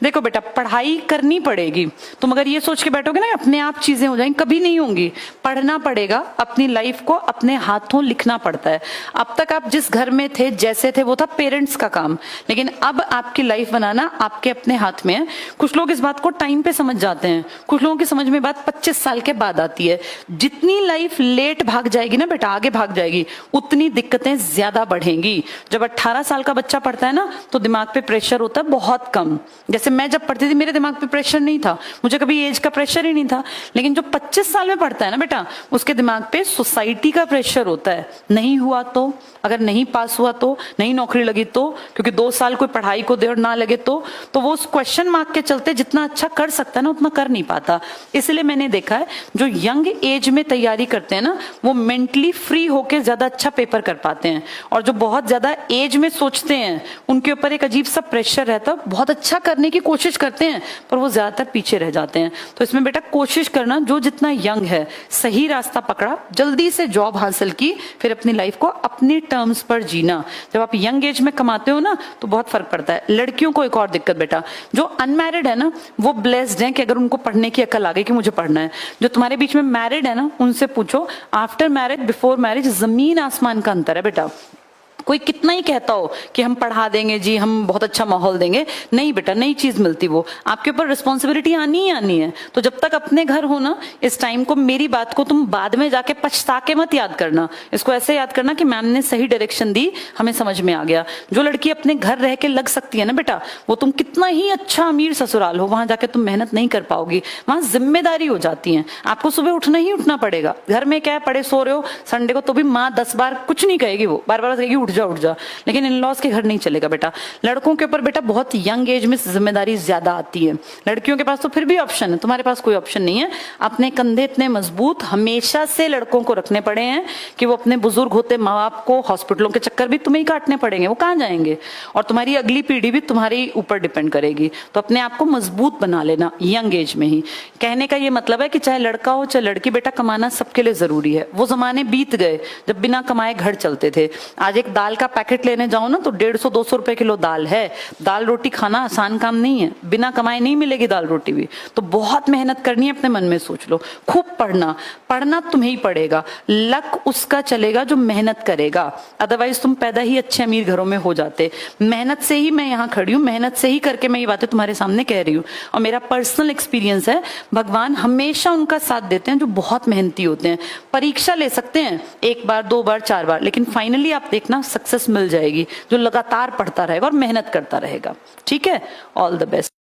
देखो बेटा, पढ़ाई करनी पड़ेगी। तुम अगर ये सोच के बैठोगे ना अपने आप चीजें हो जाएंगी, कभी नहीं होंगी। पढ़ना पड़ेगा, अपनी लाइफ को अपने हाथों लिखना पड़ता है। अब तक आप जिस घर में थे, जैसे थे, वो था पेरेंट्स का काम, लेकिन अब आपकी लाइफ बनाना आपके अपने हाथ में है। कुछ लोग इस बात को टाइम पे समझ जाते हैं, कुछ लोगों की समझ में बात 25 साल के बाद आती है। जितनी लाइफ लेट भाग जाएगी ना बेटा, आगे भाग जाएगी, उतनी दिक्कतें ज्यादा बढ़ेंगी। जब 18 साल का बच्चा पढ़ता है ना, तो दिमाग पे प्रेशर होता है बहुत कम। जैसे मैं जब पढ़ती थी, मेरे दिमाग पे प्रेशर नहीं था, मुझे कभी एज का प्रेशर ही नहीं था। लेकिन जो 25 साल में पढ़ता है ना बेटा, उसके दिमाग पे सोसाइटी का प्रेशर होता है। नहीं हुआ तो, अगर नहीं पास हुआ तो, नहीं नौकरी लगी तो, क्योंकि 2 साल कोई पढ़ाई को दे और ना लगे तो वो उस क्वेश्चन मार्क के चलते जितना अच्छा कर सकता है ना, उतना कर नहीं पाता। इसलिए मैंने देखा है, जो यंग एज में तैयारी करते हैं ना, वो मेंटली फ्री होकर ज्यादा अच्छा पेपर कर पाते हैं। और जो बहुत ज्यादा एज में सोचते हैं, उनके ऊपर एक अजीब सा प्रेशर रहता है, बहुत अच्छा करने की कोशिश करते हैं पर वो ज्यादातर पीछे रह जाते हैं। तो इसमें बेटा कोशिश करना, जो जितना यंग है, सही रास्ता पकड़ा, जल्दी से जॉब हासिल की, फिर अपनी लाइफ को अपनी टर्म्स पर जीना। जब आप यंग एज में कमाते हो ना, तो बहुत फर्क पड़ता है। लड़कियों को एक और दिक्कत बेटा, जो अनमैरिड है ना, वो ब्लेस्ड हैं कि अगर उनको पढ़ने की अकल आ गई कि मुझे पढ़ना है। जो तुम्हारे बीच में मैरिड है ना, उनसे पूछो, आफ्टर मैरिज बिफोर मैरिज जमीन आसमान का अंतर है बेटा। कोई कितना ही कहता हो कि हम पढ़ा देंगे जी, हम बहुत अच्छा माहौल देंगे, नहीं बेटा, नई चीज मिलती वो। आपके ऊपर रिस्पॉन्सिबिलिटी आनी ही आनी है। तो जब तक अपने घर हो ना, इस टाइम को, मेरी बात को तुम बाद में जाके पछता के मत याद करना, इसको ऐसे याद करना कि मैम ने सही डायरेक्शन दी, हमें समझ में आ गया। जो लड़की अपने घर रह के लग सकती है ना बेटा, वो तुम कितना ही अच्छा अमीर ससुराल हो, वहां जाके तुम मेहनत नहीं कर पाओगी। वहां जिम्मेदारी हो जाती है, आपको सुबह उठना ही उठना पड़ेगा। घर में क्या है, पड़े सो रहे हो संडे को, तो भी माँ 10 बार कुछ नहीं कहेगी, वो बार बार कहेगी उठ जा। लेकिन इन लॉज के घर नहीं चलेगा बेटा। लड़कों के ऊपर बेटा बहुत यंग एज में जिम्मेदारी ज्यादा आती है। लड़कियों के पास तो फिर भी ऑप्शन है, तुम्हारे पास कोई ऑप्शन नहीं है। अपने कंधे इतने मजबूत हमेशा से लड़कों को रखने पड़े हैं कि वो अपने बुजुर्ग होते माँ बाप को हॉस्पिटलों के चक्कर भी तुम्हें ही काटने पड़ेंगे, वो कहाँ जाएंगे। और तुम्हारी अगली पीढ़ी भी तुम्हारे ऊपर डिपेंड करेगी। तो अपने आप को मजबूत बना लेना यंग एज में ही। कहने का ये मतलब है कि चाहे लड़का हो चाहे लड़की, बेटा कमाना सबके लिए जरूरी है। वो जमाने बीत गए जब बिना कमाए घर चलते थे। आज एक दाल का पैकेट लेने जाओ ना, तो 150-200 रुपए किलो दाल है। दाल रोटी खाना आसान काम नहीं है, बिना कमाए नहीं मिलेगी दाल रोटी भी। तो बहुत मेहनत करनी है, अपने मन में सोच लो। खूब पढ़ना तुम्हें ही पड़ेगा। लक उसका चलेगा जो मेहनत करेगा, अदरवाइज तुम पैदा ही अच्छे अमीर घरों में हो जाते। मेहनत से ही मैं यहाँ खड़ी हूँ, मेहनत से ही करके मैं ये बातें तुम्हारे सामने कह रही हूँ। और मेरा पर्सनल एक्सपीरियंस है, भगवान हमेशा उनका साथ देते हैं जो बहुत मेहनती होते हैं। परीक्षा ले सकते हैं 1 बार 2 बार 4 बार, लेकिन फाइनली आप देखना सक्सेस मिल जाएगी जो लगातार पढ़ता रहेगा और मेहनत करता रहेगा। ठीक है, ऑल द बेस्ट।